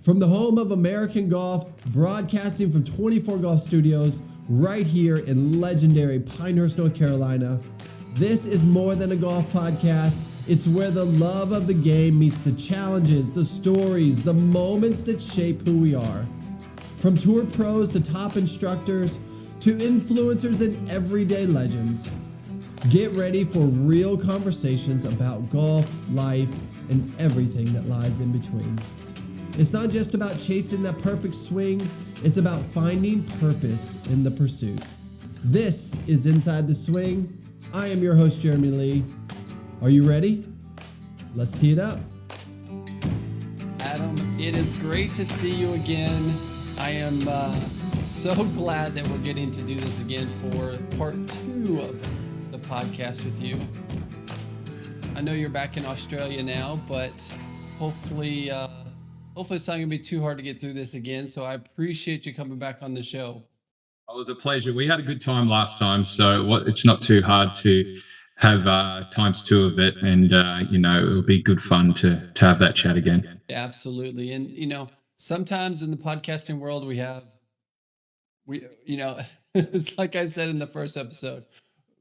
From the home of American golf, broadcasting from 24 Golf Studios, right here in legendary Pinehurst, North Carolina, this is more than a golf podcast. It's where the love of the game meets the challenges, the stories, the moments that shape who we are. From tour pros to top instructors to influencers and everyday legends. Get ready for real conversations about golf, life, and everything that lies in between. It's not just about chasing that perfect swing, it's about finding purpose in the pursuit. This is Inside the Swing. I am your host, Jeremy Lee. Are you ready? Let's tee it up. Adam, it is great to see you again. I am so glad that we're getting to do this again for part 2 of the podcast with you. I know you're back in Australia now, but hopefully it's not going to be too hard to get through this again. So I appreciate you coming back on the show. It was a pleasure. We had a good time last time, so it's not too hard to have times 2 of it, and it'll be good fun to have that chat again. Yeah, absolutely. And sometimes in the podcasting world it's like I said in the first episode,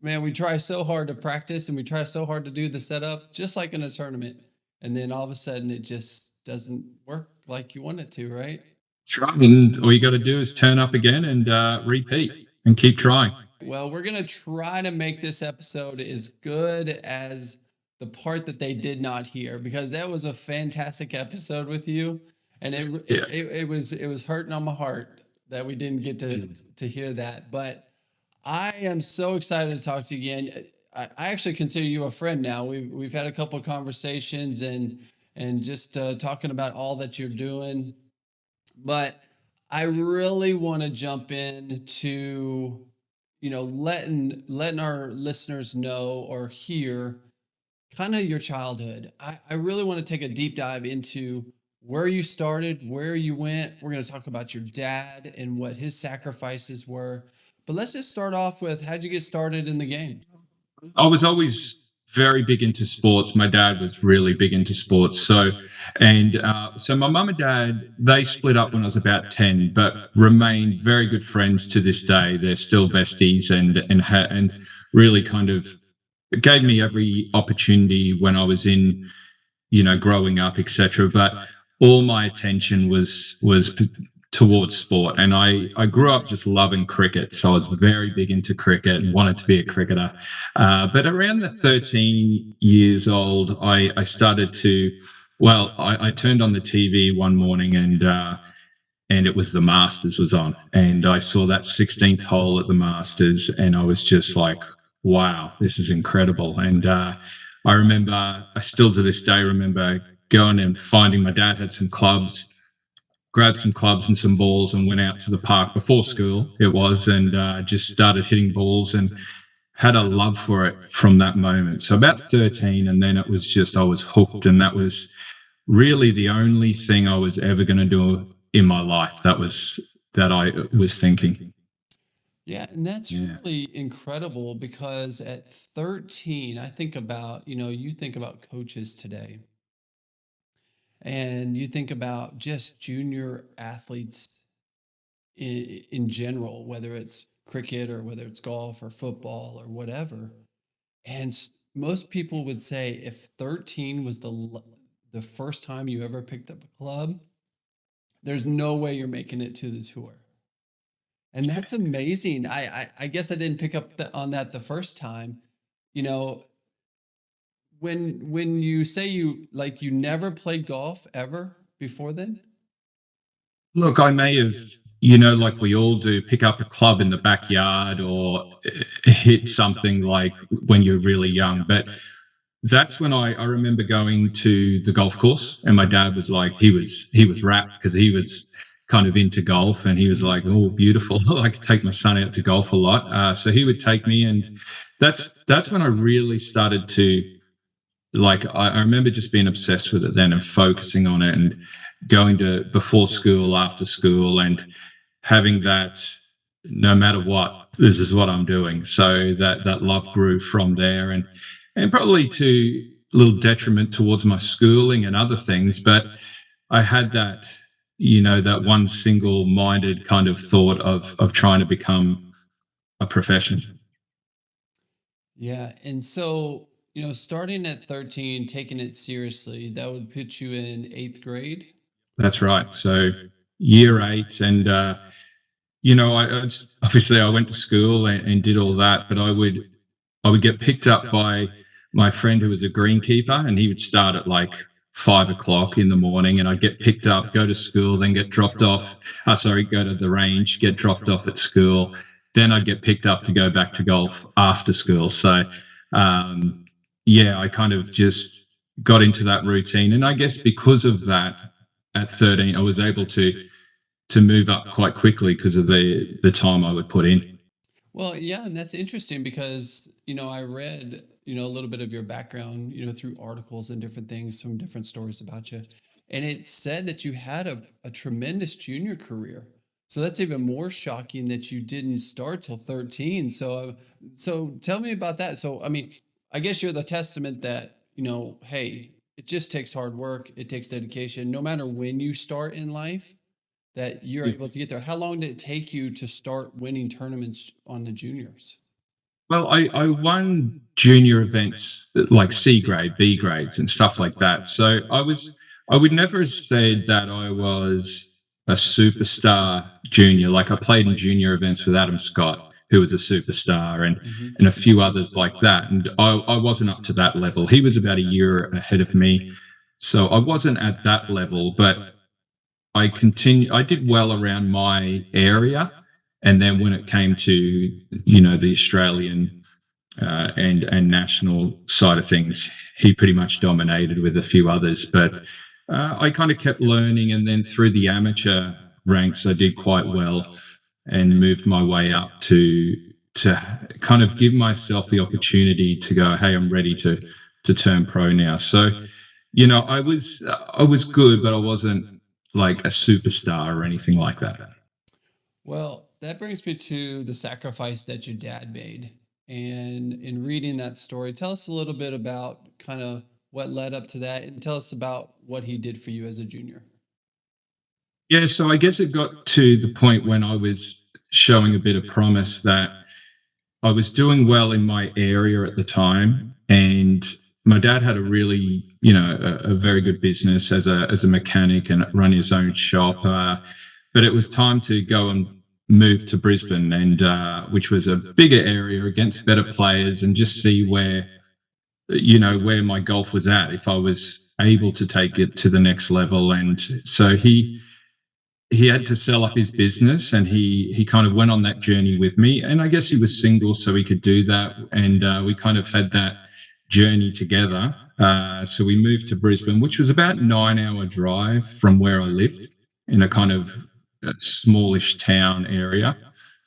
man, we try so hard to practice and we try so hard to do the setup, just like in a tournament. And then all of a sudden it just doesn't work like you want it to, right? That's right. And all you got to do is turn up again and repeat and keep trying. Well, we're going to try to make this episode as good as the part that they did not hear, because that was a fantastic episode with you. And it was hurting on my heart that we didn't get to hear that. But I am so excited to talk to you again. I actually consider you a friend now. We've had a couple of conversations and just talking about all that you're doing. But I really want to jump into, letting our listeners know or hear kind of your childhood. I really want to take a deep dive into where you started, where you went. We're going to talk about your dad and what his sacrifices were. But let's just start off with, how'd you get started in the game? I was always very big into sports. My dad was really big into sports. So my mum and dad, they split up when I was about 10, but remained very good friends to this day. They're still besties and really kind of gave me every opportunity when I was in, growing up, etc. But all my attention was towards sport, and I grew up just loving cricket, so I was very big into cricket and wanted to be a cricketer. But around the 13 years old, I started to, I turned on the TV one morning and it was the Masters was on, and I saw that 16th hole at the Masters, and I was just like, wow, this is incredible. And I still to this day remember going and finding, my dad had some clubs, grabbed some clubs and some balls and went out to the park before school it was, and just started hitting balls and had a love for it from that moment. So about 13, and then it was just, I was hooked, and that was really the only thing I was ever going to do in my life. That I was thinking. Yeah, and that's really incredible, because at 13, I think about, you think about coaches today. And you think about just junior athletes in general, whether it's cricket or whether it's golf or football or whatever. And most people would say if 13 was the first time you ever picked up a club, there's no way you're making it to the tour. And that's amazing. I guess I didn't pick up on that the first time. When you say you never played golf ever before then? Look, I may have, like we all do, pick up a club in the backyard or hit something like when you're really young. But that's when I remember going to the golf course, and my dad was like, he was rapt because he was kind of into golf, and he was like, oh, beautiful. I could take my son out to golf a lot. So he would take me, and that's when I really started to, I remember just being obsessed with it then and focusing on it and going to before school, after school, and having that, no matter what, this is what I'm doing. So that love grew from there, and probably to a little detriment towards my schooling and other things. But I had that that one single-minded kind of thought of trying to become a professional. Yeah. And so, starting at 13, taking it seriously, that would put you in eighth grade. That's right. So year 8, and obviously I went to school and did all that, but I would get picked up by my friend who was a greenkeeper, and he would start at like 5 o'clock in the morning, and I'd get picked up, go to school, then get dropped off. Go to the range, get dropped off at school. Then I'd get picked up to go back to golf after school. So, I kind of just got into that routine. And I guess because of that, at 13, I was able to move up quite quickly because of the time I would put in. Well, yeah, and that's interesting because, I read, a little bit of your background, through articles and different things, some different stories about you. And it said that you had a tremendous junior career. So that's even more shocking that you didn't start till 13. So tell me about that. So, I mean, I guess you're the testament that, hey, it just takes hard work. It takes dedication. No matter when you start in life, that you're able to get there. How long did it take you to start winning tournaments on the juniors? Well, I won junior events like C grade, B grades, and stuff like that. So I would never have said that I was a superstar junior. Like, I played in junior events with Adam Scott, who was a superstar, and a few others like that. And I wasn't up to that level. He was about a year ahead of me. So I wasn't at that level, but I did well around my area. And then when it came to, the Australian and national side of things, he pretty much dominated with a few others. But I kind of kept learning, and then through the amateur ranks, I did quite well and moved my way up to kind of give myself the opportunity to go, hey, I'm ready to turn pro now. So, I was good, but I wasn't like a superstar or anything like that. Well, that brings me to the sacrifice that your dad made. And in reading that story, tell us a little bit about kind of what led up to that, and tell us about what he did for you as a junior. Yeah, so I guess it got to the point when I was showing a bit of promise that I was doing well in my area at the time, and my dad had a really, a very good business as a mechanic and run his own shop. But it was time to go and move to Brisbane, and which was a bigger area against better players, and just see where my golf was at, if I was able to take it to the next level. And so he had to sell up his business, and he kind of went on that journey with me. And I guess he was single, so he could do that. And we kind of had that journey together. So we moved to Brisbane, which was about 9-hour drive from where I lived, in a kind of smallish town area.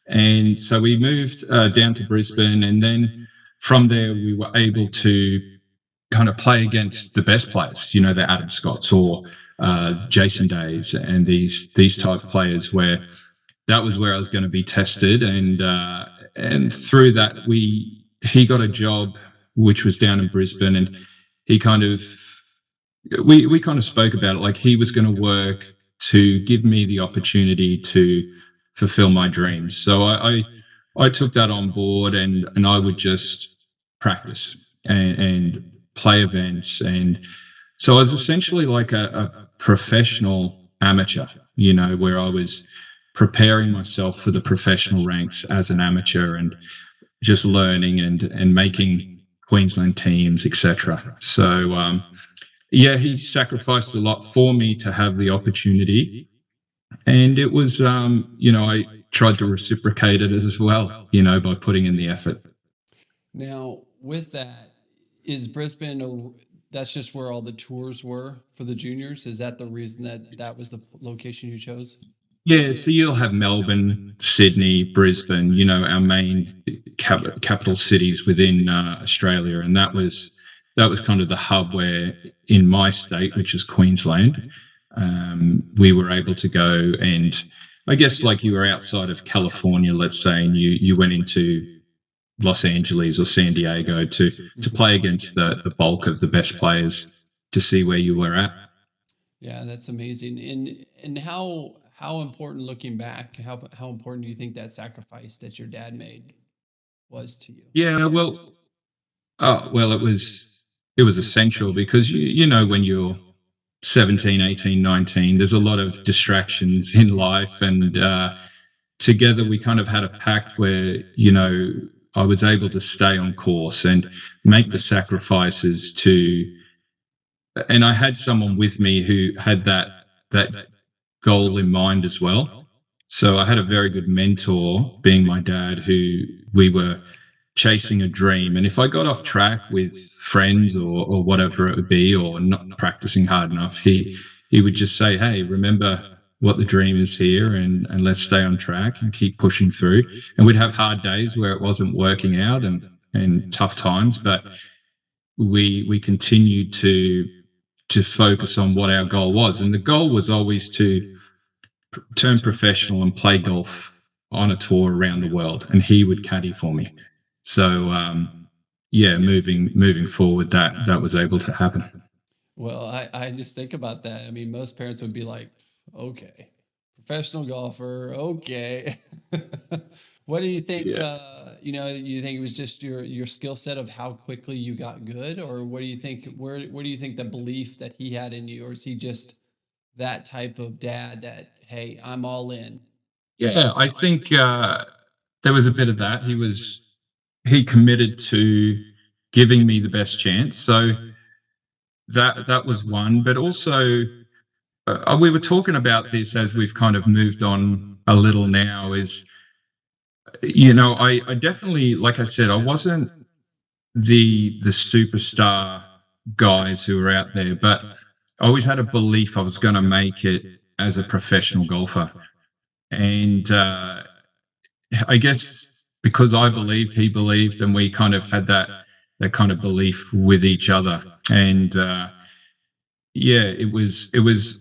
And so we moved down to Brisbane, and then from there we were able to kind of play against the best players, the Adam Scotts or Jason Days and these type of players, where that was where I was going to be tested. And through that he got a job which was down in Brisbane, and he kind of we kind of spoke about it, like he was going to work to give me the opportunity to fulfill my dreams. So I took that on board, and I would just practice and play events. And so I was essentially like a professional amateur, where I was preparing myself for the professional ranks as an amateur, and just learning and making Queensland teams, etc. So he sacrificed a lot for me to have the opportunity, and it was I tried to reciprocate it as well, by putting in the effort. Now, with that, is Brisbane that's just where all the tours were for the juniors? Is that the reason that was the location you chose? Yeah, so you'll have Melbourne, Sydney, Brisbane, our main capital cities within Australia, and that was kind of the hub where, in my state, which is Queensland, we were able to go. And I guess, like, you were outside of California, let's say, and you went into Los Angeles or San Diego to play against the bulk of the best players, to see where you were at. Yeah, that's amazing. And how important, looking back, how important do you think that sacrifice that your dad made was to you? Yeah, well, it was essential because when you're 17, 18, 19, there's a lot of distractions in life, and together we kind of had a pact where I was able to stay on course and make the sacrifices to, and I had someone with me who had that goal in mind as well. So I had a very good mentor, being my dad, who we were chasing a dream. And if I got off track with friends or whatever it would be, or not practicing hard enough, he would just say, "Hey, remember what the dream is here, and let's stay on track and keep pushing through." And we'd have hard days where it wasn't working out, and tough times, but we continued to focus on what our goal was. And the goal was always to turn professional and play golf on a tour around the world. And he would caddy for me. So yeah, moving forward, that was able to happen. Well, I just think about that. I mean, most parents would be like, okay, professional golfer, okay. What do you think, Yeah. you think it was just your skill set of how quickly you got good, or what do you think, where do you think the belief that he had in you, or is he just that type of dad that, hey, I'm all in? Yeah, I think there was a bit of that. He committed to giving me the best chance. So that was one. But also, we were talking about this as we've kind of moved on a little now. Is I definitely, like I said, I wasn't the superstar guys who were out there, but I always had a belief I was going to make it as a professional golfer. And I guess because I believed, he believed, and we kind of had that kind of belief with each other. And yeah, it was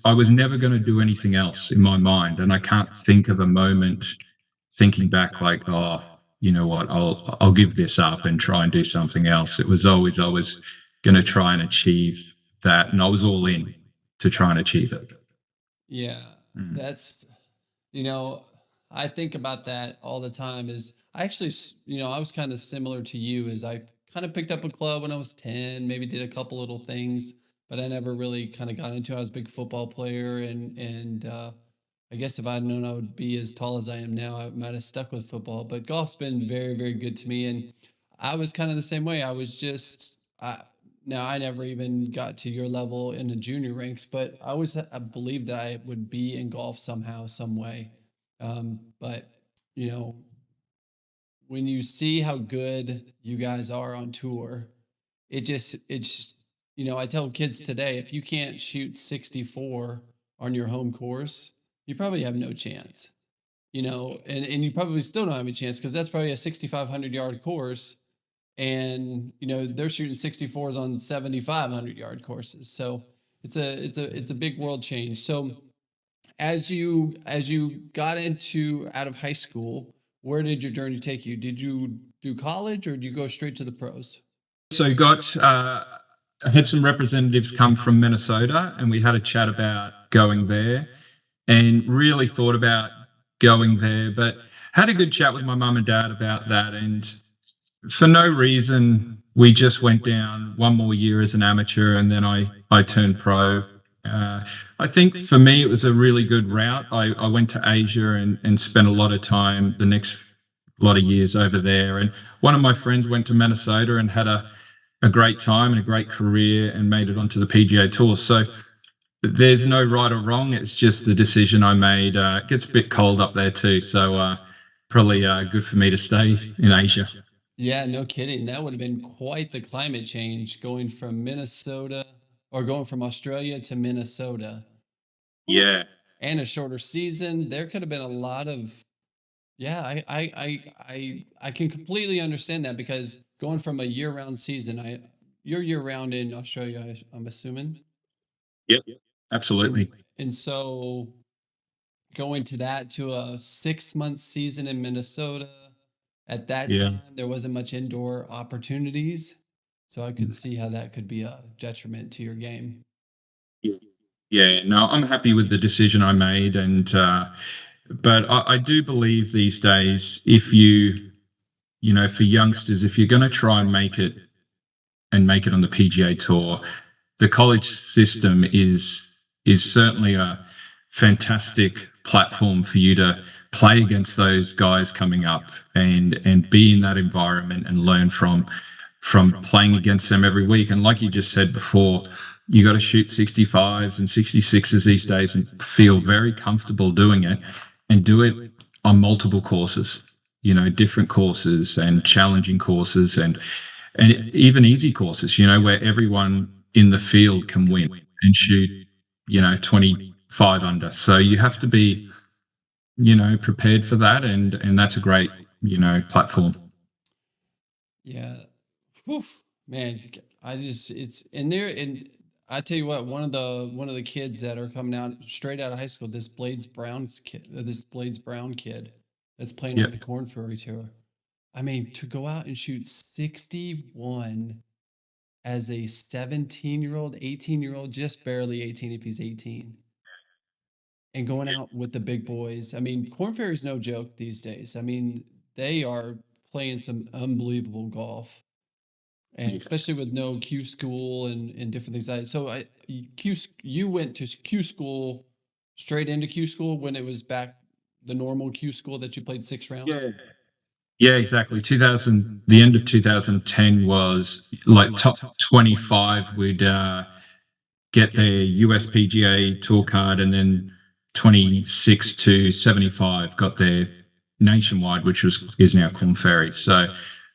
I was never going to do anything else in my mind, and I can't think of a moment thinking back like, oh, you know what, I'll give this up and try and do something else. It was always I was going to try and achieve that, and I was all in to try and achieve it. Yeah, Mm. that's, you know, I think about that all the time. Is I actually, I was kind of similar to you. Is I kind of picked up a club when I was 10, maybe did a couple little things, but I never really kind of got into it. I was a big football player, and I guess if I'd known I would be as tall as I am now, I might have stuck with football. But golf's been very, very good to me, and I was kind of the same way. I was just, now I never even got to your level in the junior ranks, but I believed that I would be in golf somehow, some way. But you know, when you see how good you guys are on tour, it's I tell kids today, if you can't shoot 64 on your home course, you probably have no chance. And you probably still don't have a chance because that's probably a 6,500 yard course, and they're shooting 64s on 7,500 yard courses. So it's a big world change. So as you got into out of high school, where did your journey take you? Did you do college or did you go straight to the pros? So got I had some representatives come from Minnesota, and we had a chat about going there, and really thought about going there, but had a good chat with my mum and dad about that. And for no reason, we just went down one more year as an amateur, and then I turned pro. Uh, I think for me, it was a really good route. I went to Asia and spent a lot of time the next lot of years over there. And one of my friends went to Minnesota and had a great time and a great career and made it onto the PGA Tour. So there's no right or wrong. It's just the decision I made. It gets a bit cold up there too. So probably good for me to stay in Asia. Yeah, no kidding. That would have been quite the climate change going from Minnesota or going from Australia to Minnesota. Whew. Yeah. And a shorter season. There could have been a lot of, yeah, I can completely understand that because going from a year-round season, you're year-round in Australia, I'm assuming. Yep. And Absolutely. and so going to that to a 6 month season in Minnesota, at that Yeah. time there wasn't much indoor opportunities. So I could see how that could be a detriment to your game. Yeah. Yeah, no, I'm happy with the decision I made, and but I do believe these days, if for youngsters, if you're going to try and make it on the PGA Tour, the college system is certainly a fantastic platform for you to play against those guys coming up and be in that environment and learn from playing against them every week. And like you just said before, you got to shoot 65s and 66s these days and feel very comfortable doing it, and do it on multiple courses, different courses and challenging courses, and even easy courses, where everyone in the field can win and shoot, 25 under. So you have to be, prepared for that. And that's a great, platform. Yeah. Whew, man, it's in there. And I tell you what, one of the kids that are coming out straight out of high school, this Blades Brown kid that's playing Yeah. on the Corn Ferry Tour. I mean, to go out and shoot 61 as a 17-year-old, 18-year-old, just barely 18 if he's 18, and going out with the big boys. I mean, Corn Ferry's no joke these days. I mean, they are playing some unbelievable golf, and Yeah. especially with no Q school and different things like that. So you went to Q school, straight into Q school when it was back the normal Q school that you played 6 rounds. Yeah. Yeah, exactly. 2000, the end of 2010 was like top 25 would get their US PGA Tour card, and then 26 to 75 got their nationwide, which is now Corn Ferry. So,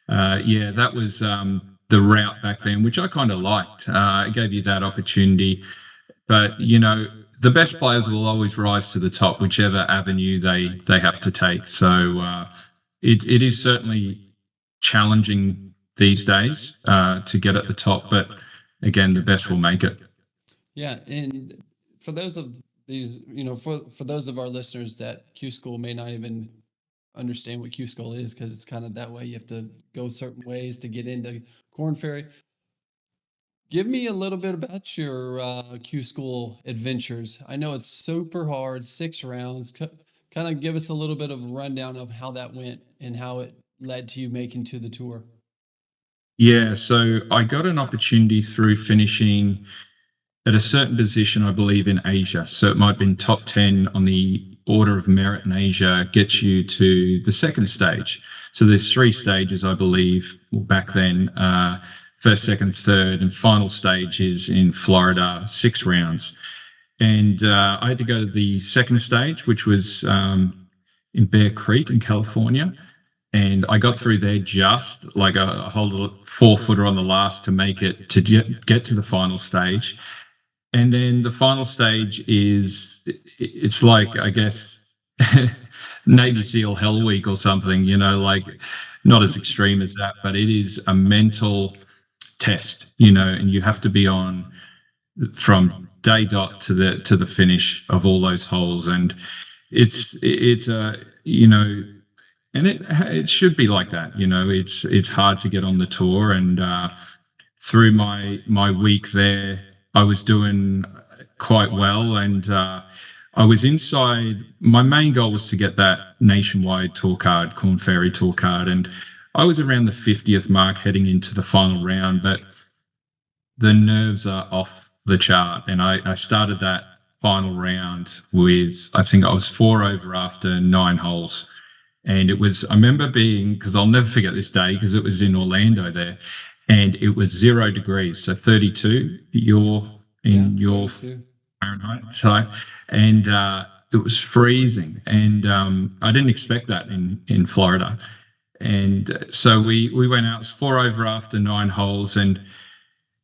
yeah, that was the route back then, which I kind of liked. It gave you that opportunity, but the best players will always rise to the top, whichever avenue they have to take. So it is certainly challenging these days to get at the top, but again, the best will make it. Yeah, and for those of these, for those of our listeners that Q School may not even understand what Q School is, because it's kind of that way. You have to go certain ways to get into Corn Ferry. Give me a little bit about your Q School adventures. I know it's super hard, 6 rounds. Kind of give us a little bit of a rundown of how that went and how it led to you making to the tour. Yeah, so I got an opportunity through finishing at a certain position, I believe, in Asia. So it might have been top 10 on the order of merit in Asia, gets you to the second stage. So there's 3 stages, I believe, back then. First, second, third, and final stage is in Florida, 6 rounds. And I had to go to the second stage, which was in Bear Creek in California. And I got through there just like a whole little 4-footer on the last to make it to get to the final stage. And then the final stage it's like, I guess, Navy SEAL Hell Week or something, like not as extreme as that, but it is a mental test, and you have to be on from day dot to the finish of all those holes. And it's a, and it should be like that. It's hard to get on the tour. And through my week there, I was doing quite well, and I was inside. My main goal was to get that nationwide tour card, Corn Ferry tour card, and I was around the 50th mark heading into the final round, but the nerves are off the chart. And I started that final round with, I think I was 4 over after 9 holes. And I remember because I'll never forget this day, because it was in Orlando there, and it was 0 degrees, so 32. Your 32. Fahrenheit. So, and it was freezing, and I didn't expect that in Florida. And so we went out. It was 4 over after 9 holes, and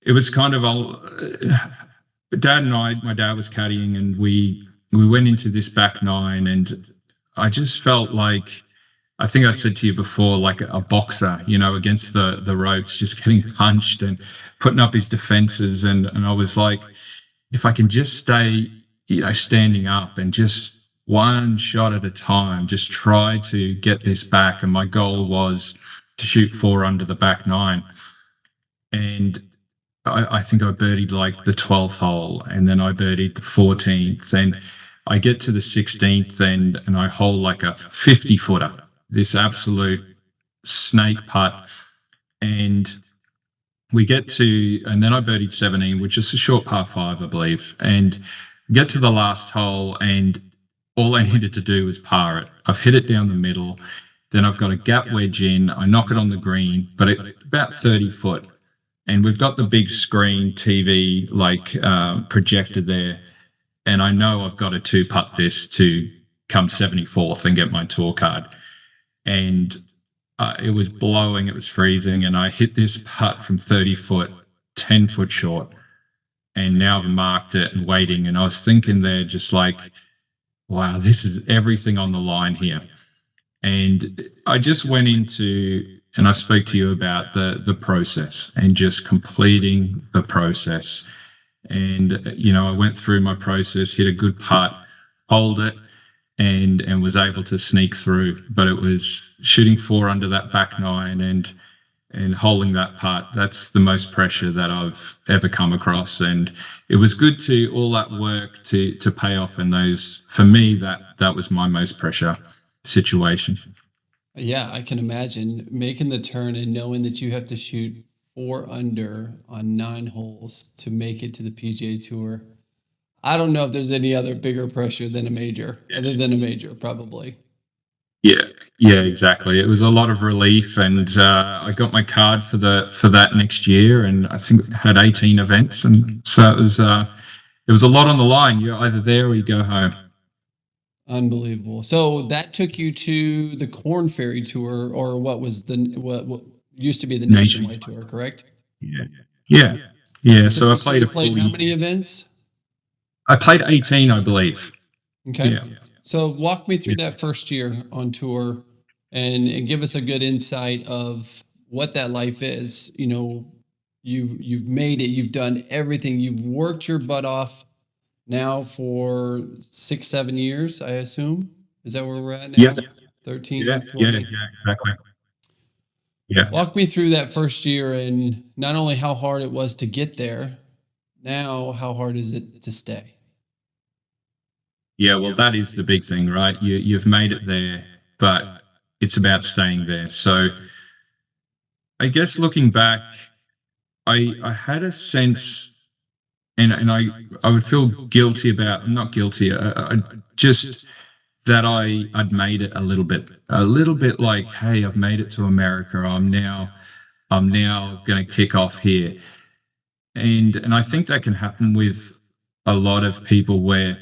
it was kind of Dad and my dad was caddying, and we went into this back 9, and I just felt like, I think I said to you before, like a boxer, against the ropes, just getting punched and putting up his defenses. And I was like, if I can just stay, standing up and just one shot at a time, just try to get this back. And my goal was to shoot 4 under the back 9. And I think I birdied like the 12th hole, and then I birdied the 14th, and I get to the 16th, and I hole like a 50-footer, this absolute snake putt, and and then I birdied 17, which is a short par 5, I believe, and get to the last hole, and all I needed to do was par it. I've hit it down the middle, then I've got a gap wedge in, I knock it on the green, but about 30 foot. And we've got the big screen TV projector there, and I know I've got to two-putt this to come 74th and get my tour card. And it was blowing, it was freezing, and I hit this putt from 30 foot, 10 foot short, and now I've marked it and waiting. And I was thinking there, just like, wow, this is everything on the line here. And I just went into, and I spoke to you about the process and just completing the process. And, I went through my process, hit a good putt, hold it, and was able to sneak through. But it was shooting 4 under that back 9 and holding that putt. That's the most pressure that I've ever come across. And it was good to all that work to pay off. And for me, that was my most pressure situation. Yeah, I can imagine making the turn and knowing that you have to shoot 4 under on 9 holes to make it to the PGA Tour. I don't know if there's any other bigger pressure than a major, other than a major, probably. Yeah, exactly. It was a lot of relief, and I got my card for that next year, and I think it had 18 events, and so it was a lot on the line. You're either there or you go home. Unbelievable. So that took you to the Korn Ferry Tour, or what used to be the Nationwide Tour, correct? Yeah. So I played how many events? I played 18, I believe. Okay. Yeah. So walk me through that first year on tour and give us a good insight of what that life is. You've made it, you've done everything, you've worked your butt off now for 6-7 years, I assume. Is that where we're at now? Yeah. 13. Yeah, 20? yeah, exactly. Yeah. Walk me through that first year, and not only how hard it was to get there, now how hard is it to stay? Yeah, well, that is the big thing, right? You've made it there, but it's about staying there. So I guess looking back, I had a sense, and I would feel guilty about, not guilty, just that I'd made it a little bit like, hey, I've made it to America. I'm now going to kick off here. And I think that can happen with a lot of people where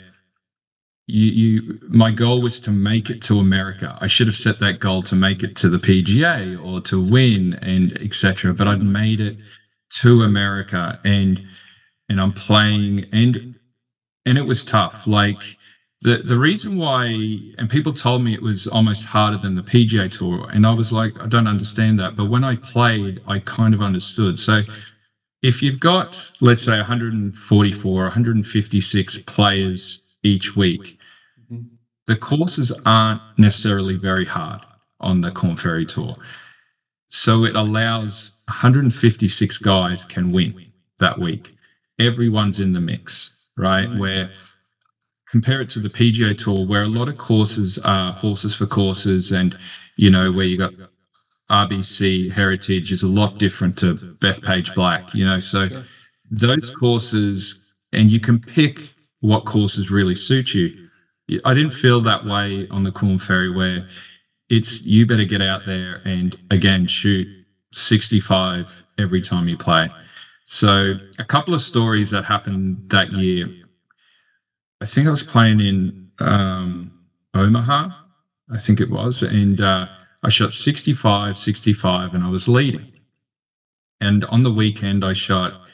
my goal was to make it to America. I should have set that goal to make it to the PGA or to win and etc. But I'd made it to America, and I'm playing, and it was tough. Like the reason why, and people told me it was almost harder than the PGA Tour, and I was like, I don't understand that. But when I played, I kind of understood. So if you've got, let's say, 144, 156 players each week, the courses aren't necessarily very hard on the Korn Ferry Tour. So it allows 156 guys can win that week. Everyone's in the mix, right? Where compare it to the PGA Tour, where a lot of courses are horses for courses, and where you got RBC Heritage is a lot different to Bethpage Black, so sure. Those courses, and you can pick what courses really suit you. I didn't feel that way on the Korn Ferry, where it's you better get out there and again shoot 65 every time you play. So a couple of stories that happened that year. I think I was playing in Omaha, I think it was, and I shot 65, and I was leading. And on the weekend, I shot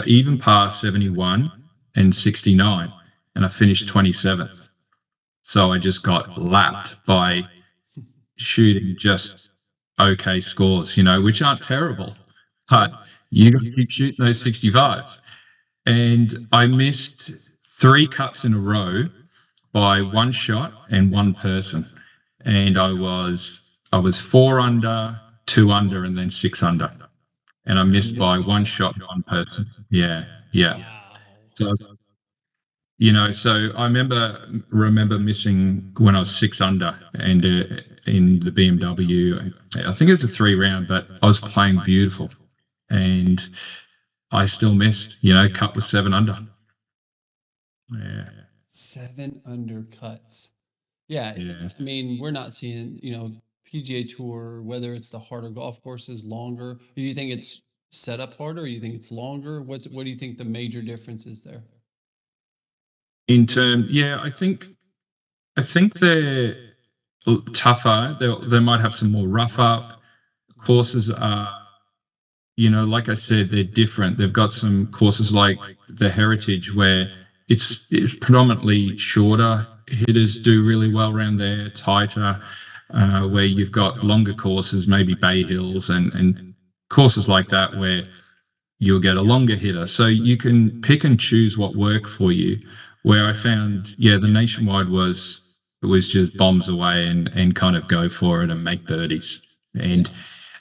even par 71 and 69, and I finished 27th. So I just got lapped by shooting just okay scores, which aren't terrible, but you got to keep shooting those 65s. And I missed 3 cuts in a row by 1 shot and 1 person. And I was 4 under, 2 under, and then 6 under. and I You missed missed by the one cut. shot, one person. Yeah, yeah. Wow. So so I remember missing when I was 6 under and in the BMW. I think it was a 3 round, but I was playing beautiful, and I still missed. Cut was 7 under. Yeah, 7 undercuts. Yeah, yeah. I mean, we're not seeing, PGA Tour, whether it's the harder golf courses, longer. Do you think it's set up harder? Or you think it's longer? What do you think the major difference is there? Yeah, I think they're tougher. They might have some more rough up courses. Are like I said, they're different. They've got some courses like the Heritage where it's predominantly shorter. Hitters do really well around there, tighter, where you've got longer courses, maybe Bay Hills and courses like that where you'll get a longer hitter. So you can pick and choose what work for you. Where I found, yeah, the Nationwide was just bombs away and kind of go for it and make birdies. And Yeah.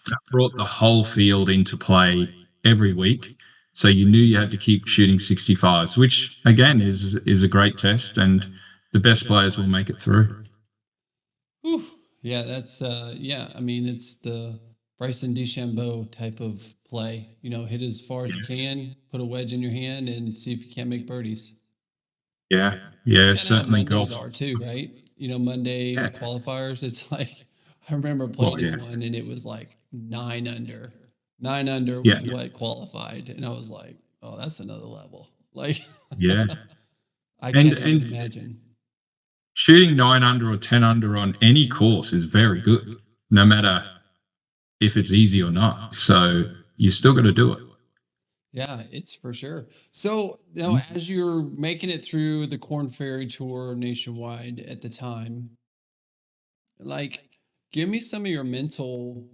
that brought the whole field into play every week. So you knew you had to keep shooting 65s, which again is a great test, and the best players will make it through. Whew. Yeah, that's yeah. I mean, it's the Bryson DeChambeau type of play. Hit as far as you can, put a wedge in your hand, and see if you can't make birdies. Yeah, It's yeah, kind of how certainly Mondays golf. are too, right? Monday Yeah. qualifiers. It's like I remember Oh playing in yeah, one, and it was like 9 under. 9 under yeah, was what qualified, and I was like, oh, that's another level. Like, yeah. I And can't even and imagine. shooting 9 under or 10 under on any course is very good, no matter if it's easy or not. So you still got to do it. Yeah, it's for sure. So, Mhm. as you're making it through the Corn Ferry Tour nationwide at the time, like, give me some of your mental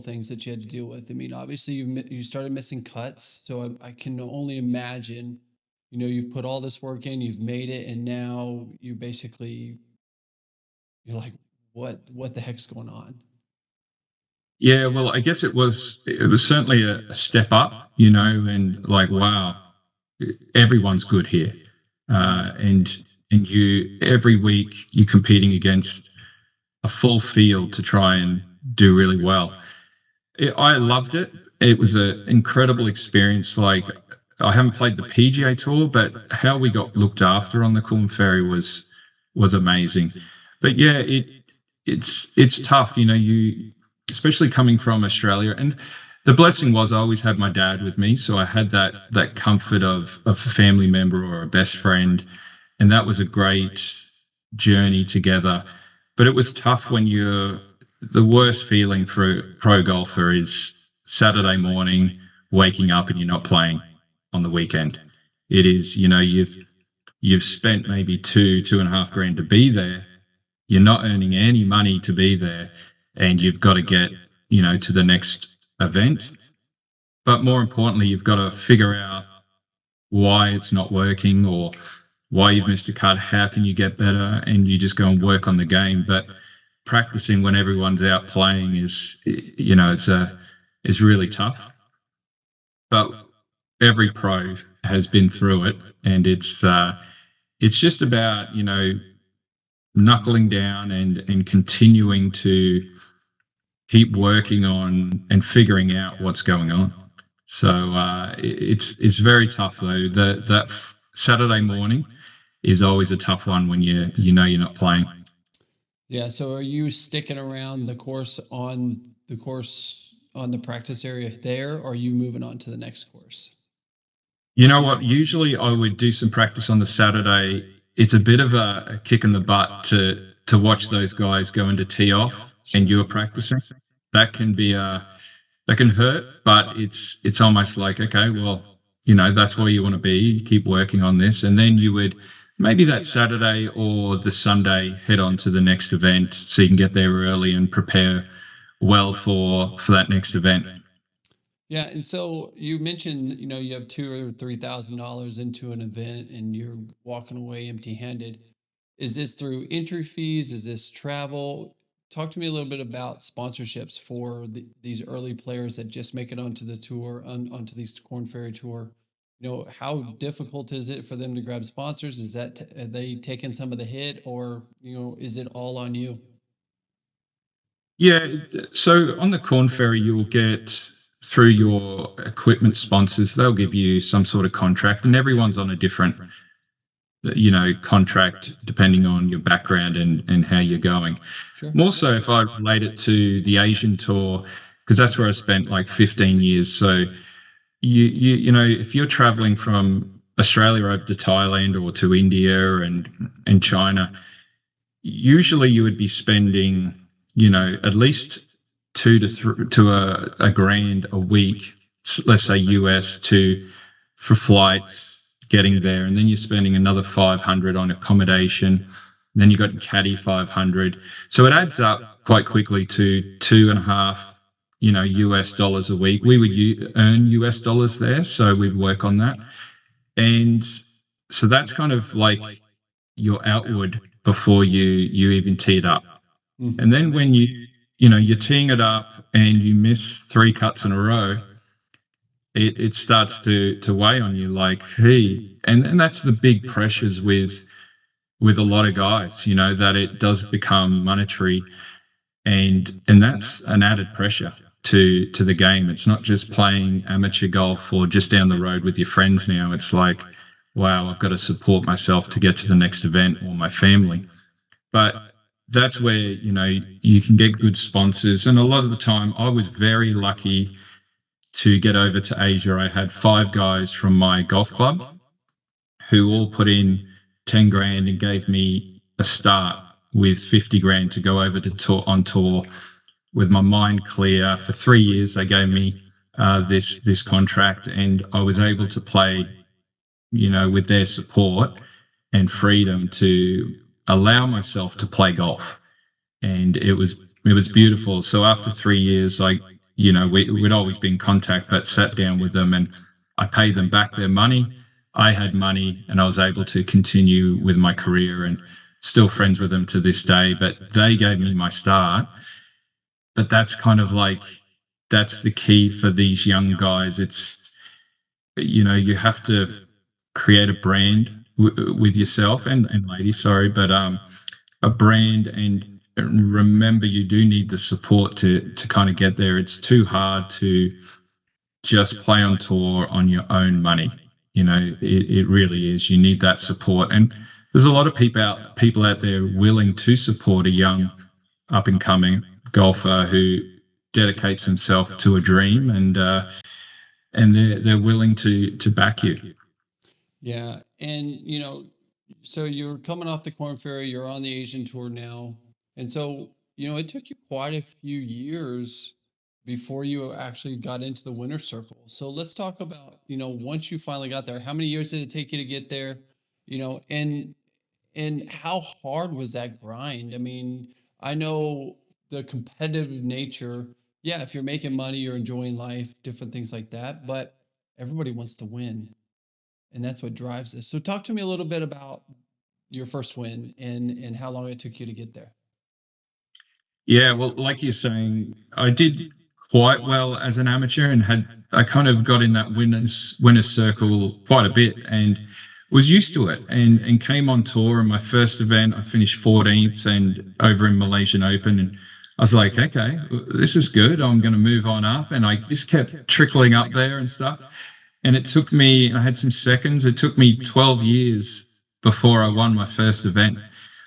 things that you had to deal with. I mean, obviously you started missing cuts, so I can only imagine. You've put all this work in, you've made it, and now you're like, what the heck's going on? Yeah, well, I guess it was certainly a step up, and like wow, everyone's good here, Mm. and you every week you're competing against a full field to try and do really well. I loved it. It was an incredible experience. Like I haven't played the PGA Tour, but how we got looked after on the Corn Ferry was amazing. But yeah, it's tough. You especially coming from Australia, and the blessing was I always had my dad with me, so I had that comfort of a family member or a best friend, and that was a great journey together. But it was tough when you're the worst feeling for a pro golfer is Saturday morning waking up and you're not playing on the weekend. It is, you've spent maybe 2.5 grand to be there. You're not earning any money to be there, and you've got to get, to the next event. But more importantly, you've got to figure out why it's not working or why you've missed a cut. How can you get better? And you just go and work on the game. But practicing when everyone's out playing it's really tough. But every pro has been through it, and it's just about knuckling down and continuing to keep working on and figuring out what's going on. So it's very tough though. That Saturday morning is always a tough one when you're not playing. Yeah. So, are you sticking around the practice area there, or are you moving on to the next course? You know what? Usually I would do some practice on the Saturday. It's a bit of a kick in the butt to watch those guys go into tee off and Sure. you're practicing. That can be that can hurt, but it's almost like, okay, well, that's where you want to be. You keep working on this, and then you would maybe that Saturday or the Sunday head on to the next event so you can get there early and prepare well for that next event. Yeah, and so you mentioned, you have $2,000 or $3,000 into an event, and you're walking away empty-handed. Is this through entry fees? Is this travel? talk to me a little bit about sponsorships for these early players that just make it onto the tour, onto these Corn Ferry Tour. How difficult is it for them to grab sponsors? Is that are they taking some of the hit, or is it all on you? Yeah, so on the Corn Ferry, you'll get through your equipment sponsors, they'll give you some sort of contract, and everyone's on a different, contract depending on your background and how you're going. Sure. More so if I relate it to the Asian tour, because that's where I spent like 15 years. So if you're traveling from Australia over to Thailand or to India and China, usually you would be spending, at least two to three to a grand a week, let's say US, for flights getting there, and then you're spending another 500 on accommodation. Then you got your caddy 500, so it adds up quite quickly to 2.5, US dollars a week. We would earn US dollars there, so we'd work on that, and so that's kind of like your outward before you even tee it up. Mhm. And then when you're teeing it up and you miss 3 cuts in a row, it starts to weigh on you, like, hey, and that's the big pressures with a lot of guys, that it does become monetary, and that's an added pressure to the game. It's not just playing amateur golf or just down the road with your friends now. It's like, wow, I've got to support myself to get to the next event, or my family. But that's where you can get good sponsors, and a lot of the time I was very lucky to get over to Asia. I had 5 guys from my golf club who all put in 10 grand and gave me a start with 50 grand to go over to on tour with my mind clear. For 3 years they gave me this contract, and I was able to play with their support and freedom to allow myself to play golf. And it was beautiful. So after 3 years, we'd always been in contact, but sat down with them and I paid them back their money. I had money and I was able to continue with my career, and still friends with them to this day. But they gave me my start. But that's kind of like, that's the key for these young guys. It's, you have to create a brand with yourself and ladies, sorry, but a brand, and remember, you do need the support to kind of get there. It's too hard to just play on tour on your own money. It really is. You need that support, and there's a lot of people out there willing to support a young up and coming golfer who dedicates himself to a dream, and they're willing to back you. Yeah, and so you're coming off the Corn Ferry, you're on the Asian tour now, and so it took you quite a few years before you actually got into the winner's circle. So let's talk about once you finally got there, how many years did it take you to get there? And how hard was that grind? I mean, I know the competitive nature. Yeah, if you're making money, you're enjoying life, different things like that, but everybody wants to win, and that's what drives this. So talk to me a little bit about your first win and how long it took you to get there. Yeah, well, like you're saying, I did quite well as an amateur, and I kind of got in that winners circle quite a bit, and was used to it, and came on tour. And my first event, I finished 14th, and over in Malaysian Open, and I was like, okay, this is good. I'm going to move on up, and I just kept trickling up there and stuff. And it took me, I had some seconds. It took me 12 years before I won my first event,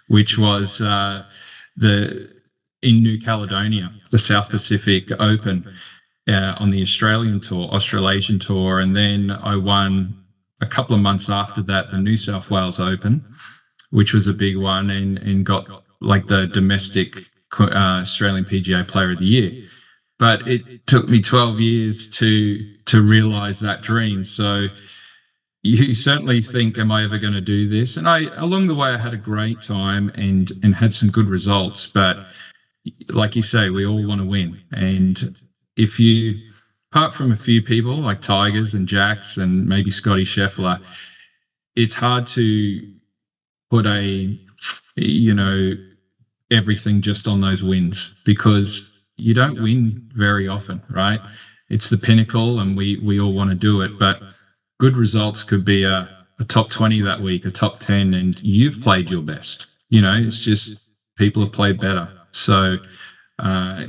which was in New Caledonia, the South Pacific Open, on the Australasian Tour. And then I won a couple of months after that the New South Wales Open, which was a big one, and got like the domestic Australian PGA Player of the Year. But it took me 12 years to realize that dream. So you certainly think, am I ever going to do this? And along the way, I had a great time and had some good results. But like you say, we all want to win. And apart from a few people like Tigers and Jacks and maybe Scotty Scheffler, it's hard to put a everything just on those wins, because you don't win very often, right? It's the pinnacle, and we all want to do it. But good results could be a top 20 that week, a top 10, and you've played your best. It's just people have played better. So uh,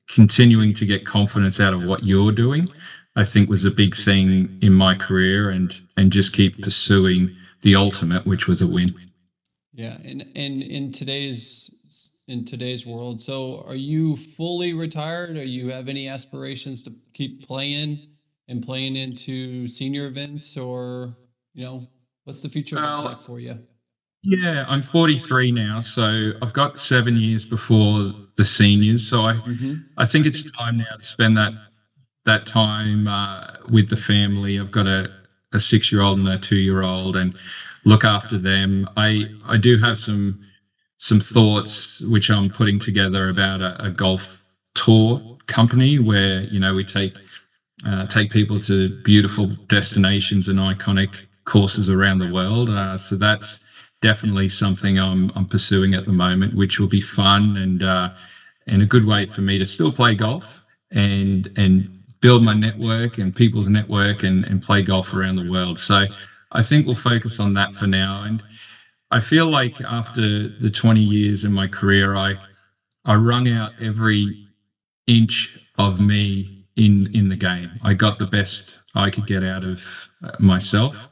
continuing to get confidence out of what you're doing, I think, was a big thing in my career, and just keep pursuing the ultimate, which was a win. Yeah, and in today's world, so are you fully retired, or you have any aspirations to keep playing and playing into senior events, or what's the future look like Well, for you? yeah, I'm 43 now, so I've got 7 years before the seniors. So Mm-hmm. I think it's time now to spend that time with the family. I've got a 6-year-old and a 2-year-old, and look after them. I do have some thoughts which I'm putting together about a golf tour company where we take people to beautiful destinations and iconic courses around the world. So that's definitely something I'm pursuing at the moment, which will be fun, and a good way for me to still play golf, and build my network and people's network, and play golf around the world. So I think we'll focus on that for now. And I feel like after the 20 years in my career, I wrung out every inch of me in the game. I got the best I could get out of myself,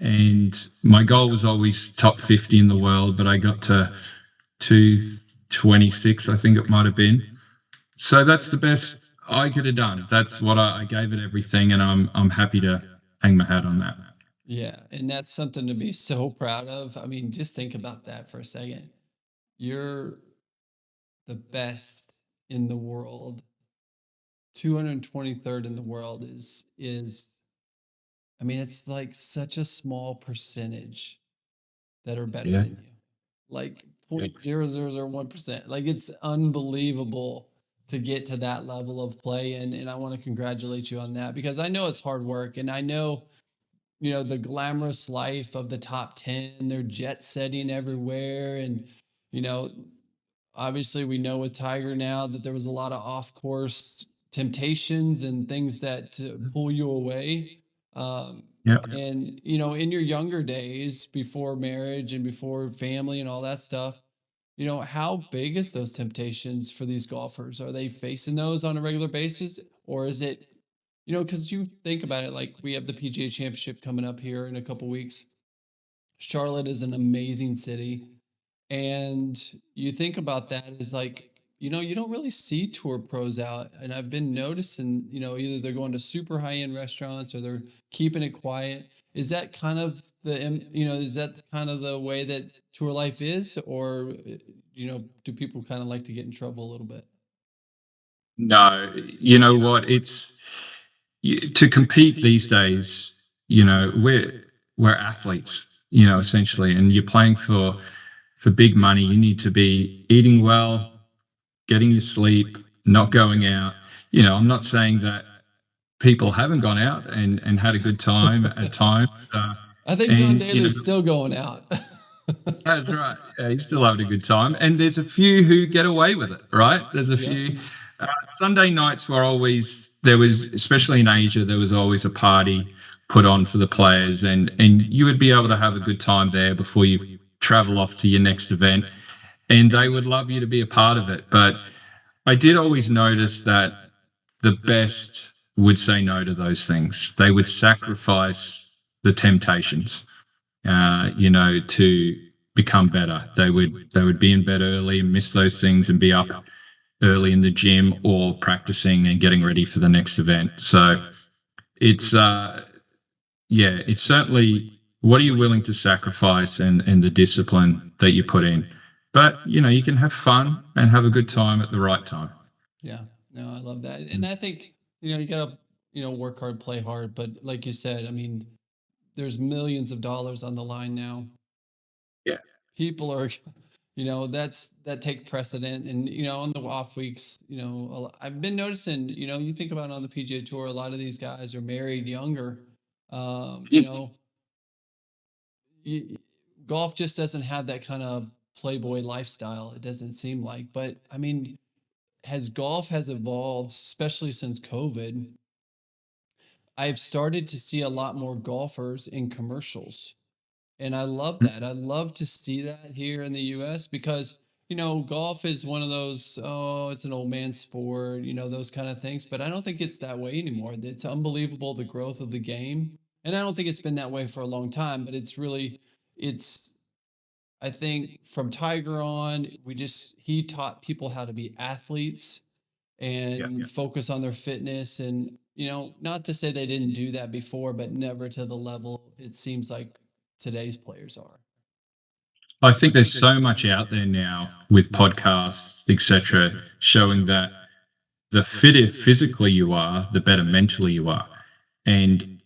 and my goal was always top 50 in the world, but I got to 226, I think it might have been. So that's the best I could have done. That's what I gave it everything, and I'm happy to hang my hat on that. Yeah, and that's something to be so proud of. I mean, just think about that for a second. You're the best in the world. 223rd in the world is I mean, it's like such a small percentage that are better Yeah. than you. Like Yeah. 0.0001%. Like, it's unbelievable to get to that level of play, and I want to congratulate you on that, because I know it's hard work, and I know the glamorous life of the top 10, they're jet setting everywhere. And, you know, obviously we know with Tiger now that there was a lot of off course temptations and things that pull you away. Um, Yeah. and, in your younger days, before marriage and before family and all that stuff, how big is those temptations for these golfers? Are they facing those on a regular basis? Or is it, because you think about it, like, we have the PGA Championship coming up here in a couple weeks. Charlotte is an amazing city. And you think about that as like, you don't really see tour pros out. And I've been noticing, either they're going to super high end restaurants or they're keeping it quiet. Is that kind of is that kind of the way that tour life is? Or, do people kind of like to get in trouble a little bit? No, you know what? To compete these days. We're athletes, essentially, and you're playing for big money. You need to be eating well, getting your sleep, not going out. I'm not saying that people haven't gone out and had a good time at times, I think John and Daly's still going out. that's right. Yeah, he's still having a good time. And there's a few who get away with it, right? There's a Yep. few. Sunday nights were always, there was, especially in Asia, there was always a party put on for the players, and you would be able to have a good time there before you travel off to your next event. And they would love you to be a part of it. But I did always notice that the best would say no to those things. They would sacrifice the temptations, to become better. They would be in bed early and miss those things, and be up early in the gym or practicing and getting ready for the next event. So it's yeah, it's certainly, what are you willing to sacrifice, and the discipline that you put in. But you can have fun and have a good time at the right time. Yeah. No, I love that. And I think, you gotta, work hard, play hard. But like you said, I mean, there's millions of dollars on the line now. Yeah. People are, that takes precedent. And, on the off weeks, I've been noticing, you think about on the PGA Tour, a lot of these guys are married younger. Um, you Yeah. know, y- Golf just doesn't have that kind of playboy lifestyle. It doesn't seem like, but I mean, golf has evolved, especially since COVID. I've started to see a lot more golfers in commercials. And I love that. I love to see that here in the US because, golf is one of those, oh, it's an old man sport, those kind of things. But I don't think it's that way anymore. It's unbelievable the growth of the game. And I don't think it's been that way for a long time, but it's, I think from Tiger on, he taught people how to be athletes and focus on their fitness. And, not to say they didn't do that before, but never to the level it seems like today's players are. I think there's so much out there now with podcasts, etc., showing that the fitter physically you are, the better mentally you are. And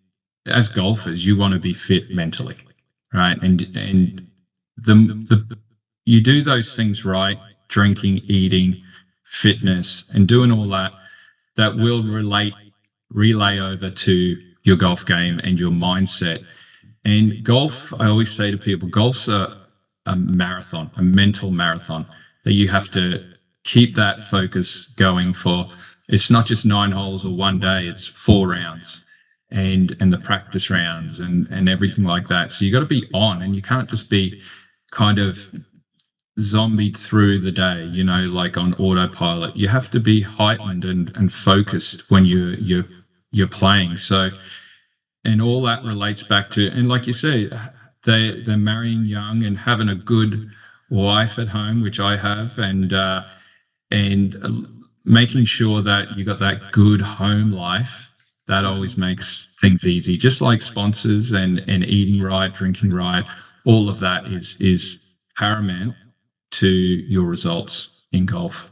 as golfers, you want to be fit mentally, right? And the you do those things right, drinking, eating, fitness, and doing all that will relay over to your golf game and your mindset. And golf, I always say to people, golf's a marathon, a mental marathon that you have to keep that focus going for. It's not just 9 holes or one day, it's 4 rounds and the practice rounds and everything like that. So you got to be on, and you can't just be kind of zombied through the day, like on autopilot. You have to be heightened and focused when you're playing. So, and all that relates back to, and like you say, they're marrying young and having a good wife at home, which I have, and making sure that you got that good home life. That always makes things easy. Just like sponsors and eating right, drinking right, all of that is paramount to your results in golf.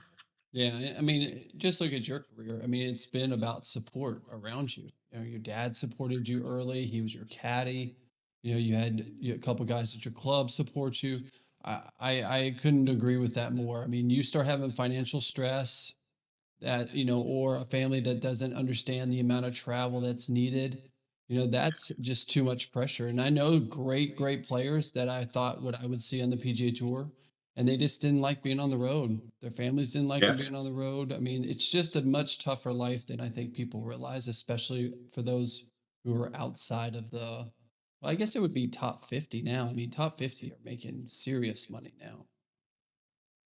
Yeah, I mean, just look at your career. I mean, it's been about support around you. Your dad supported you early. He was your caddy. You had a couple guys at your club support you. I couldn't agree with that more. I mean, you start having financial stress that, or a family that doesn't understand the amount of travel that's needed, that's just too much pressure. And I know great players that I thought I would see on the PGA Tour, and they just didn't like being on the road. Their families didn't like them being on the road. I mean, it's just a much tougher life than I think people realize, especially for those who are outside of well, I guess it would be top 50 now. I mean, top 50 are making serious money now.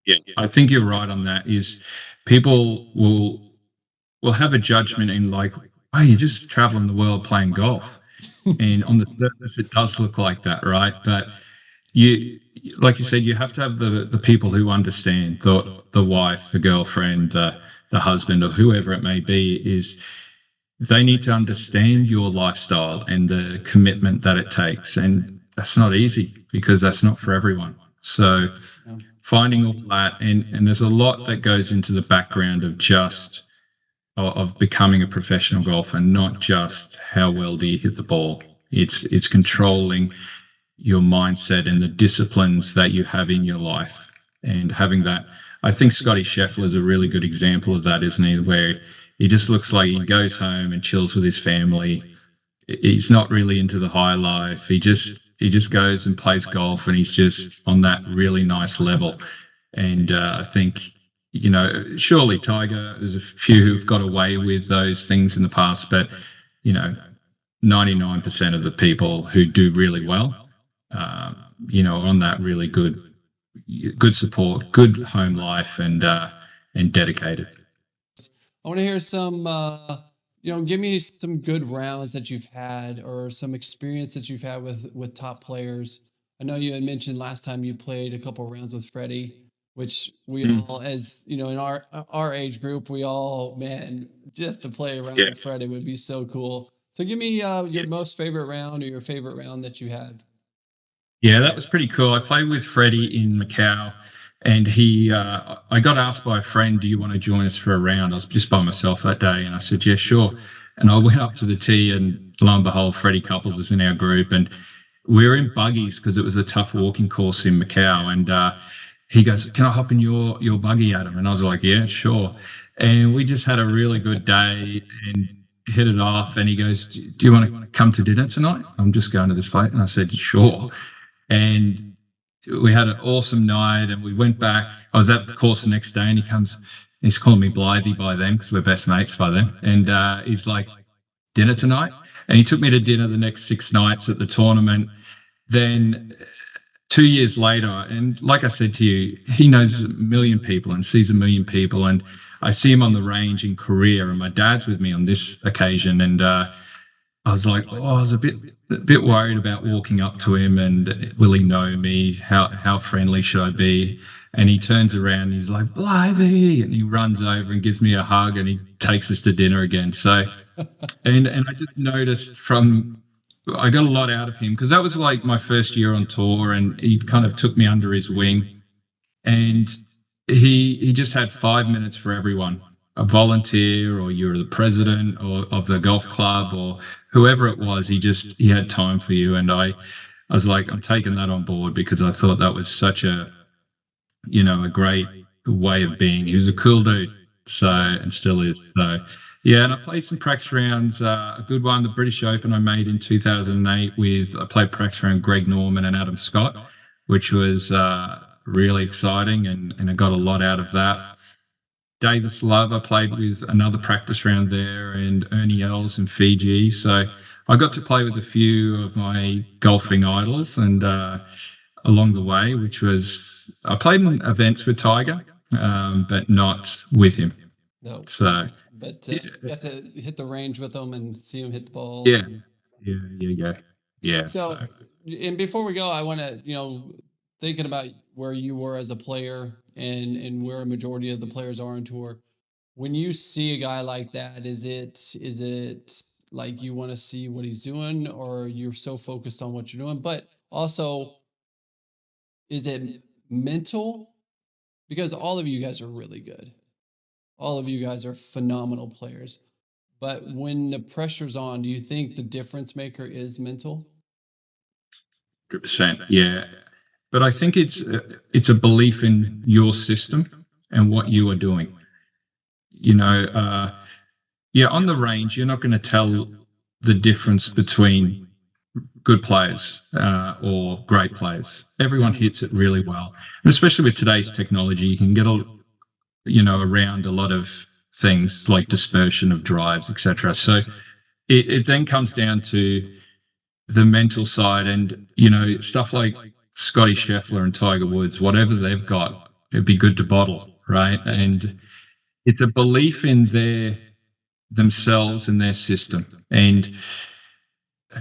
Yeah, I think you're right on that. Is people will have a judgment in like, oh, you're just traveling the world playing golf, and on the surface it does look like that, right? But you, like you said, you have to have the people who understand, the wife, the girlfriend, the husband, or whoever it may be. Is they need to understand your lifestyle and the commitment that it takes, and that's not easy because that's not for everyone. So finding all that, and there's a lot that goes into the background of becoming a professional golfer, not just how well do you hit the ball. It's controlling your mindset and the disciplines that you have in your life, and having that. I think Scotty Scheffler is a really good example of that, isn't he? Where he just looks like he goes home and chills with his family. He's not really into the high life. He just goes and plays golf, and he's just on that really nice level. And I think, surely Tiger, there's a few who've got away with those things in the past, but 99% of the people who do really well, on that really good support, good home life, and dedicated. I want to hear some, give me some good rounds that you've had or some experience that you've had with top players. I know you had mentioned last time you played a couple of rounds with Freddie, which we all, as in our age group, we all, man, just to play around with Freddie would be so cool. So give me your most favorite round or your favorite round that you had. Yeah, that was pretty cool. I played with Freddie in Macau, and I got asked by a friend, do you want to join us for a round? I was just by myself that day, and I said, yeah, sure. And I went up to the tee, and lo and behold, Freddie Couples was in our group, and we were in buggies because it was a tough walking course in Macau. And he goes, can I hop in your buggy, Adam? And I was like, yeah, sure. And we just had a really good day and hit it off. And he goes, do you want to come to dinner tonight? I'm just going to this place. And I said, sure. And we had an awesome night, and we went back. I was at the course the next day, and he's calling me Blythy by then because we're best mates by then. And he's like, dinner tonight? And he took me to dinner the next 6 nights at the tournament. Then 2 years later, and like I said to you, he knows a million people and sees a million people. And I see him on the range in Korea, and my dad's with me on this occasion. And I was like, I was a bit worried about walking up to him and will he know me? How friendly should I be? And he turns around and he's like, Blythy, and he runs over and gives me a hug, and he takes us to dinner again. So, and I just noticed I got a lot out of him because that was like my first year on tour, and he kind of took me under his wing, and he just had 5 minutes for everyone. A volunteer, or you're the president or of the golf club, or whoever it was, he had time for you. And I was like, I'm taking that on board because I thought that was such a great way of being. He was a cool dude, and still is. So yeah, and I played some practice rounds. A good one, the British Open I made in 2008 I played practice round Greg Norman and Adam Scott, which was really exciting, and I got a lot out of that. Davis Love, I played with another practice round there, and Ernie Els in Fiji. So I got to play with a few of my golfing idols, and along the way, I played in events with Tiger, but not with him. No. So, but you have to hit the range with him and see him hit the ball. Yeah. So, and before we go, I want to, thinking about where you were as a player and where a majority of the players are on tour. When you see a guy like that, is it like you want to see what he's doing, or you're so focused on what you're doing? But also, is it mental? Because all of you guys are really good. All of you guys are phenomenal players. But when the pressure's on, do you think the difference maker is mental? 100%, yeah. But I think it's a belief in your system and what you are doing. On the range, you're not going to tell the difference between good players or great players. Everyone hits it really well, and especially with today's technology, you can get around a lot of things like dispersion of drives, etc. So it then comes down to the mental side, and stuff like Scotty Scheffler and Tiger Woods, whatever they've got, it'd be good to bottle, right? And it's a belief in themselves and their system. And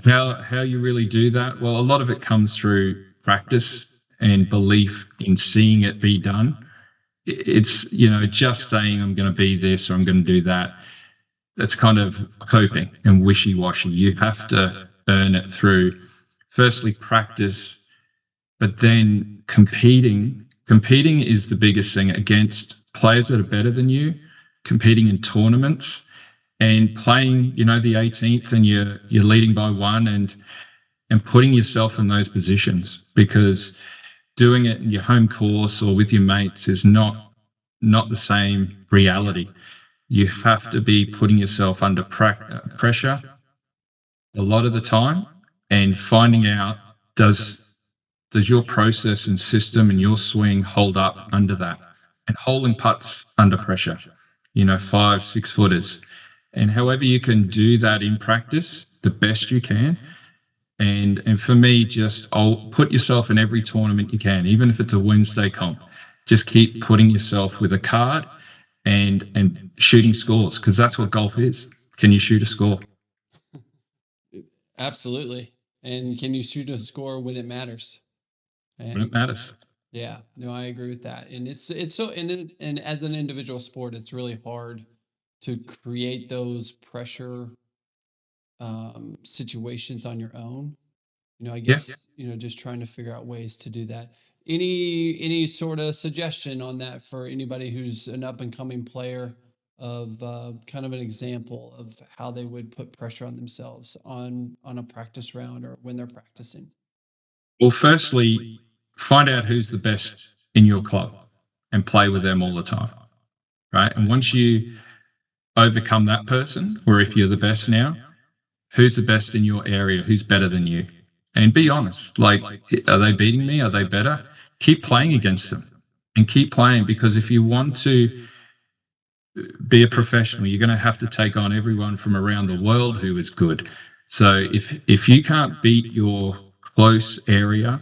how you really do that? Well, a lot of it comes through practice and belief in seeing it be done. It's, just saying I'm going to be this or I'm going to do that. That's kind of hoping and wishy-washy. You have to earn it through, firstly, practice, but then competing. Competing is the biggest thing against players that are better than you, competing in tournaments and playing, the 18th, and you're leading by one, and putting yourself in those positions, because doing it in your home course or with your mates is not the same reality. You have to be putting yourself under pressure a lot of the time, and finding out, does your process and system and your swing hold up under that? And holding putts under pressure, 5-6 footers, and however you can do that in practice the best you can. And for me, I'll put yourself in every tournament you can, even if it's a Wednesday comp. Just keep putting yourself with a card and shooting scores, because that's what golf is. Can you shoot a score? Absolutely. And can you shoot a score when it matters? When it matters. Yeah, no, I agree with that. And it's so, and as an individual sport, it's really hard to create those pressure situations on your own. I guess, just trying to figure out ways to do that. Any sort of suggestion on that for anybody who's an up and coming player, of kind of an example of how they would put pressure on themselves on a practice round or when they're practicing? Well, firstly, find out who's the best in your club and play with them all the time, right? And once you overcome that person, or if you're the best now, who's the best in your area? Who's better than you? And be honest. Like, are they beating me? Are they better? keep playing against them and keep playing, because if you want to be a professional, you're going to have to take on everyone from around the world who is good. So if you can't beat your close area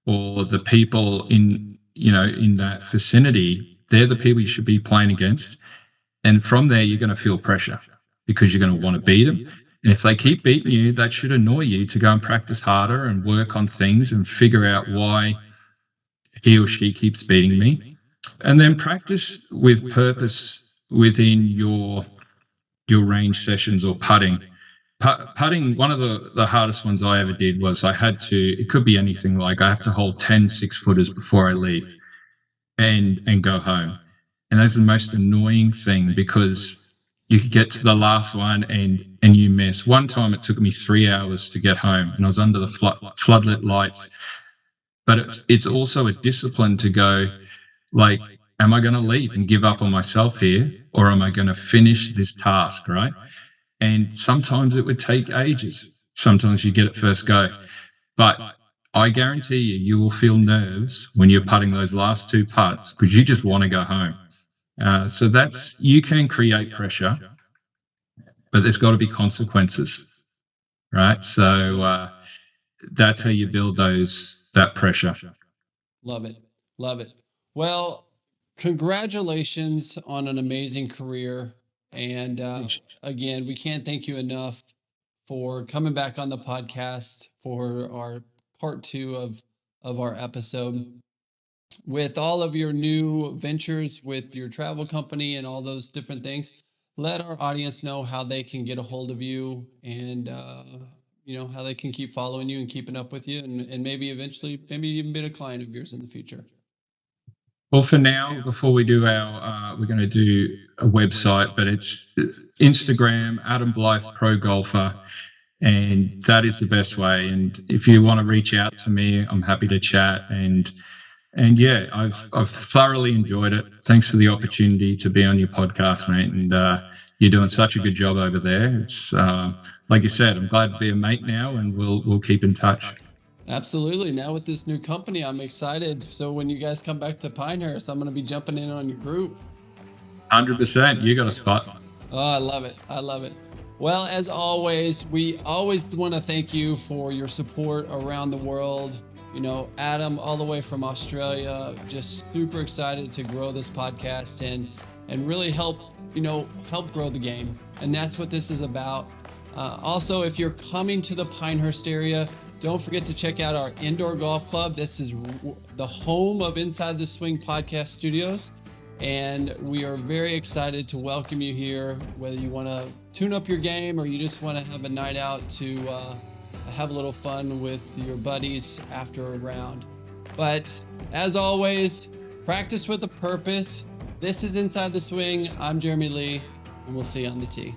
or the people in that vicinity, they're the people you should be playing against. And from there, you're going to feel pressure because you're going to want to beat them. And if they keep beating you, that should annoy you to go and practice harder and work on things and figure out why he or she keeps beating me. And then practice with purpose within your range sessions or putting. Putting, one of the hardest ones I ever did was it could be anything, like I have to hold 10 6-footers before I leave and go home. And that's the most annoying thing, because you could get to the last one and you miss. One time it took me 3 hours to get home, and I was under the floodlit lights. But it's also a discipline to go, like, am I going to leave and give up on myself here, or am I going to finish this task, right? And sometimes it would take ages. Sometimes you get it first go. But I guarantee you will feel nerves when you're putting those last 2 putts, because you just want to go home. So you can create pressure, but there's got to be consequences, right? So that's how you build that pressure. Love it. Love it. Well, congratulations on an amazing career. And again, we can't thank you enough for coming back on the podcast for our part 2 of our episode. With all of your new ventures with your travel company and all those different things, let our audience know how they can get a hold of you, and how they can keep following you and keeping up with you, and maybe eventually even be a client of yours in the future. Well, for now, before we do we're going to do a website, but it's Instagram, Adam Blyth Pro Golfer, and that is the best way. And if you want to reach out to me, I'm happy to chat. And yeah, I've thoroughly enjoyed it. Thanks for the opportunity to be on your podcast, mate. And you're doing such a good job over there. It's like you said, I'm glad to be a mate now, and we'll keep in touch. Absolutely. Now with this new company, I'm excited. So when you guys come back to Pinehurst, I'm going to be jumping in on your group. 100%. You got a spot. Oh, I love it. I love it. Well, as always, we always want to thank you for your support around the world. Adam, all the way from Australia, just super excited to grow this podcast and really help grow the game. And that's what this is about. Also, if you're coming to the Pinehurst area, don't forget to check out our indoor golf club. This is the home of Inside the Swing podcast studios. And we are very excited to welcome you here, whether you want to tune up your game or you just want to have a night out to have a little fun with your buddies after a round. But as always, practice with a purpose. This is Inside the Swing. I'm Jeremy Lee, and we'll see you on the tee.